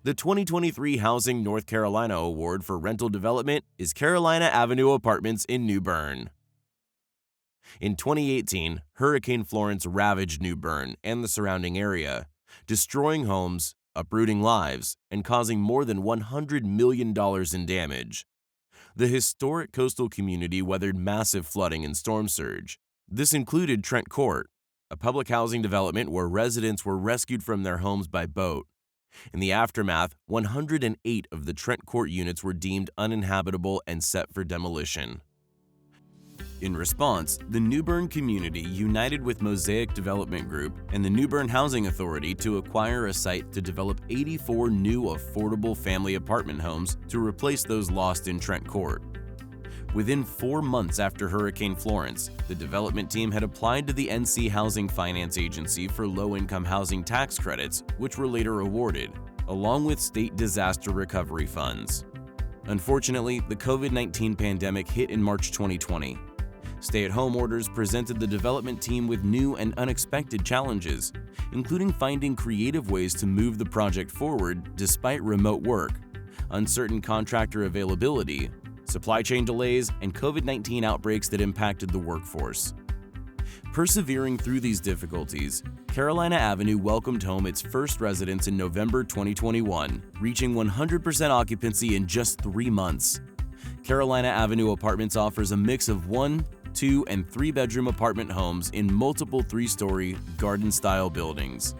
The 2023 Housing North Carolina Award for Rental Development is Carolina Avenue Apartments in New Bern. In 2018, Hurricane Florence ravaged New Bern and the surrounding area, destroying homes, uprooting lives, and causing more than $100 million in damage. The historic coastal community weathered massive flooding and storm surge. This included Trent Court, a public housing development where residents were rescued from their homes by boat. In the aftermath, 108 of the Trent Court units were deemed uninhabitable and set for demolition. In response, the New Bern community united with Mosaic Development Group and the New Bern Housing Authority to acquire a site to develop 84 new affordable family apartment homes to replace those lost in Trent Court. Within 4 months after Hurricane Florence, the development team had applied to the NC Housing Finance Agency for low-income housing tax credits, which were later awarded, along with state disaster recovery funds. Unfortunately, the COVID-19 pandemic hit in March 2020. Stay-at-home orders presented the development team with new and unexpected challenges, including finding creative ways to move the project forward despite remote work, uncertain contractor availability, supply chain delays, and COVID-19 outbreaks that impacted the workforce. Persevering through these difficulties, Carolina Avenue welcomed home its first residents in November 2021, reaching 100% occupancy in just 3 months. Carolina Avenue Apartments offers a mix of 1, 2, and 3-bedroom apartment homes in multiple 3-story, garden-style buildings.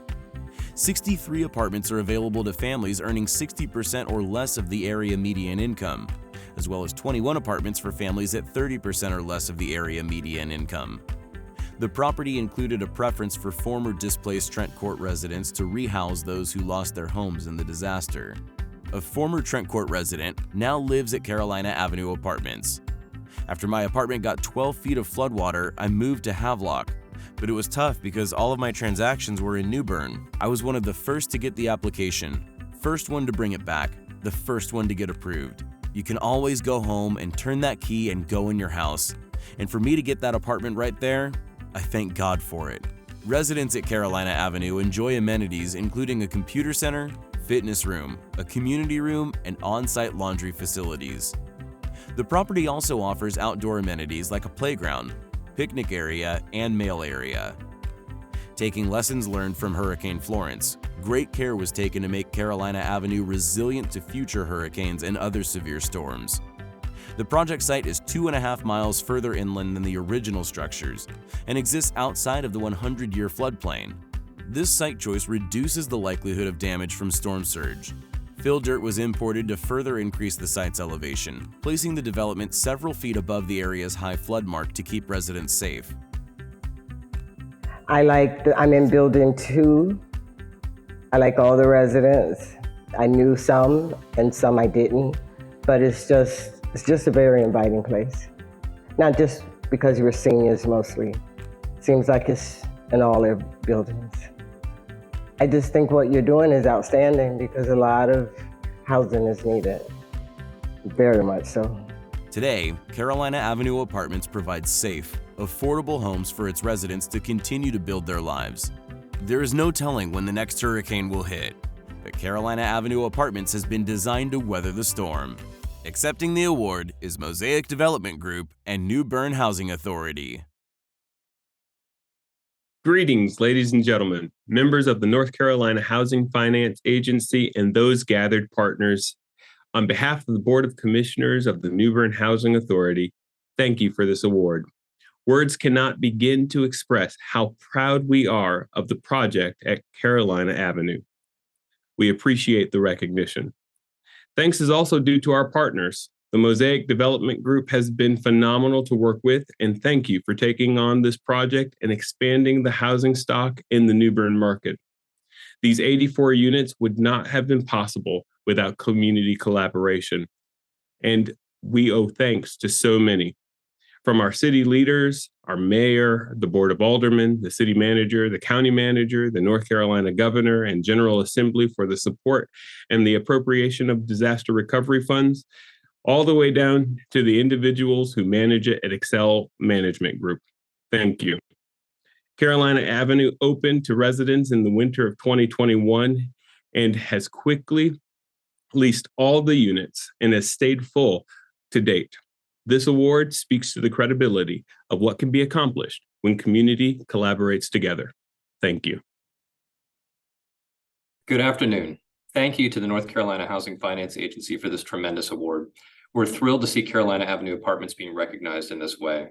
63 apartments are available to families earning 60% or less of the area median income, as well as 21 apartments for families at 30% or less of the area median income. The property included a preference for former displaced Trent Court residents to rehouse those who lost their homes in the disaster. A former Trent Court resident now lives at Carolina Avenue Apartments. After my apartment got 12 feet of floodwater, I moved to Havelock, but it was tough because all of my transactions were in New Bern. I was one of the first to get the application, first one to bring it back, the first one to get approved. You can always go home and turn that key and go in your house. And for me to get that apartment right there, I thank God for it. Residents at Carolina Avenue enjoy amenities including a computer center, fitness room, a community room, and on-site laundry facilities. The property also offers outdoor amenities like a playground, picnic area, and mail area. Taking lessons learned from Hurricane Florence, great care was taken to make Carolina Avenue resilient to future hurricanes and other severe storms. The project site is 2.5 miles further inland than the original structures and exists outside of the 100-year floodplain. This site choice reduces the likelihood of damage from storm surge. Fill dirt was imported to further increase the site's elevation, placing the development several feet above the area's high flood mark to keep residents safe. I'm in building 2. I like all the residents. I knew some and some I didn't, but it's just a very inviting place. Not just because we're seniors mostly. Seems like it's in all their buildings. I just think what you're doing is outstanding because a lot of housing is needed, very much so. Today, Carolina Avenue Apartments provides safe, affordable homes for its residents to continue to build their lives. There is no telling when the next hurricane will hit, but Carolina Avenue Apartments has been designed to weather the storm. Accepting the award is Mosaic Development Group and New Bern Housing Authority. Greetings, ladies and gentlemen, members of the North Carolina Housing Finance Agency and those gathered partners. On behalf of the Board of Commissioners of the New Bern Housing Authority, thank you for this award. Words cannot begin to express how proud we are of the project at Carolina Avenue. We appreciate the recognition. Thanks is also due to our partners. The Mosaic Development Group has been phenomenal to work with, and thank you for taking on this project and expanding the housing stock in the New Bern market. These 84 units would not have been possible without community collaboration, and we owe thanks to so many. From our city leaders, our mayor, the Board of Aldermen, the city manager, the county manager, the North Carolina governor, and General Assembly for the support and the appropriation of disaster recovery funds, all the way down to the individuals who manage it at Excel Management Group. Thank you. Carolina Avenue opened to residents in the winter of 2021 and has quickly leased all the units, and has stayed full to date. This award speaks to the credibility of what can be accomplished when community collaborates together. Thank you. Good afternoon. Thank you to the North Carolina Housing Finance Agency for this tremendous award. We're thrilled to see Carolina Avenue Apartments being recognized in this way.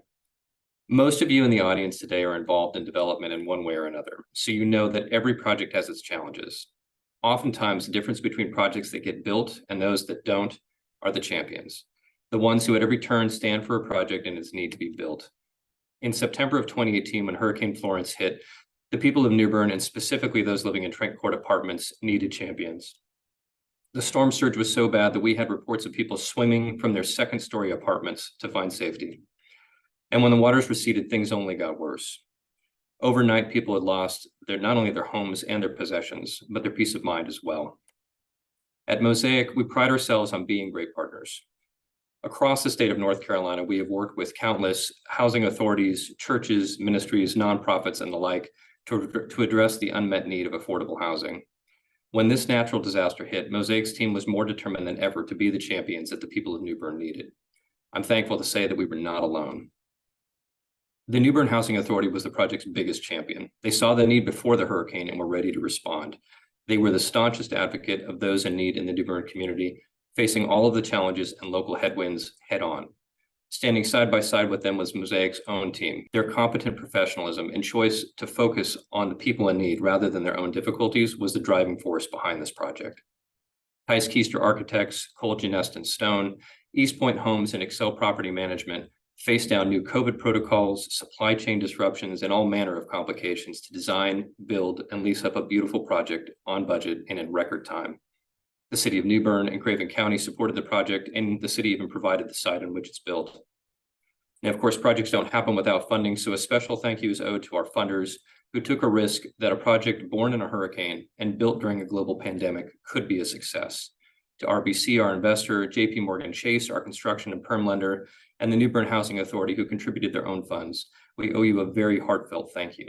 Most of you in the audience today are involved in development in one way or another, so you know that every project has its challenges. Oftentimes, the difference between projects that get built and those that don't are the champions, the ones who at every turn stand for a project and its need to be built. In September of 2018, when Hurricane Florence hit, the people of New Bern, and specifically those living in Trent Court apartments, needed champions. The storm surge was so bad that we had reports of people swimming from their second-story apartments to find safety. And when the waters receded, things only got worse. Overnight, people had lost not only their homes and their possessions, but their peace of mind as well. At Mosaic, we pride ourselves on being great partners. Across the state of North Carolina, we have worked with countless housing authorities, churches, ministries, nonprofits, and the like to address the unmet need of affordable housing. When this natural disaster hit, Mosaic's team was more determined than ever to be the champions that the people of New Bern needed. I'm thankful to say that we were not alone. The New Bern Housing Authority was the project's biggest champion. They saw the need before the hurricane and were ready to respond. They were the staunchest advocate of those in need in the New Bern community, facing all of the challenges and local headwinds head on. Standing side by side with them was Mosaic's own team. Their competent professionalism and choice to focus on the people in need rather than their own difficulties was the driving force behind this project. Tice Keister Architects, Cole Genest and Stone, East Point Homes, and Excel Property Management faced down new COVID protocols, supply chain disruptions, and all manner of complications to design, build, and lease up a beautiful project on budget and in record time. The city of New Bern and Craven County supported the project, and the city even provided the site on which it's built. Now, of course, projects don't happen without funding, so a special thank you is owed to our funders who took a risk that a project born in a hurricane and built during a global pandemic could be a success. To RBC, our investor, JP Morgan Chase, our construction and perm lender, and the New Bern Housing Authority, who contributed their own funds, we owe you a very heartfelt thank you.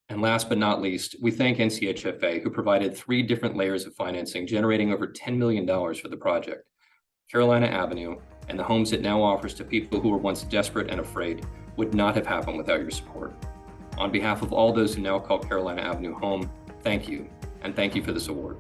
And last but not least, we thank NCHFA, who provided 3 different layers of financing, generating over $10 million for the project. Carolina Avenue and the homes it now offers to people who were once desperate and afraid would not have happened without your support. On behalf of all those who now call Carolina Avenue home, thank you, and thank you for this award.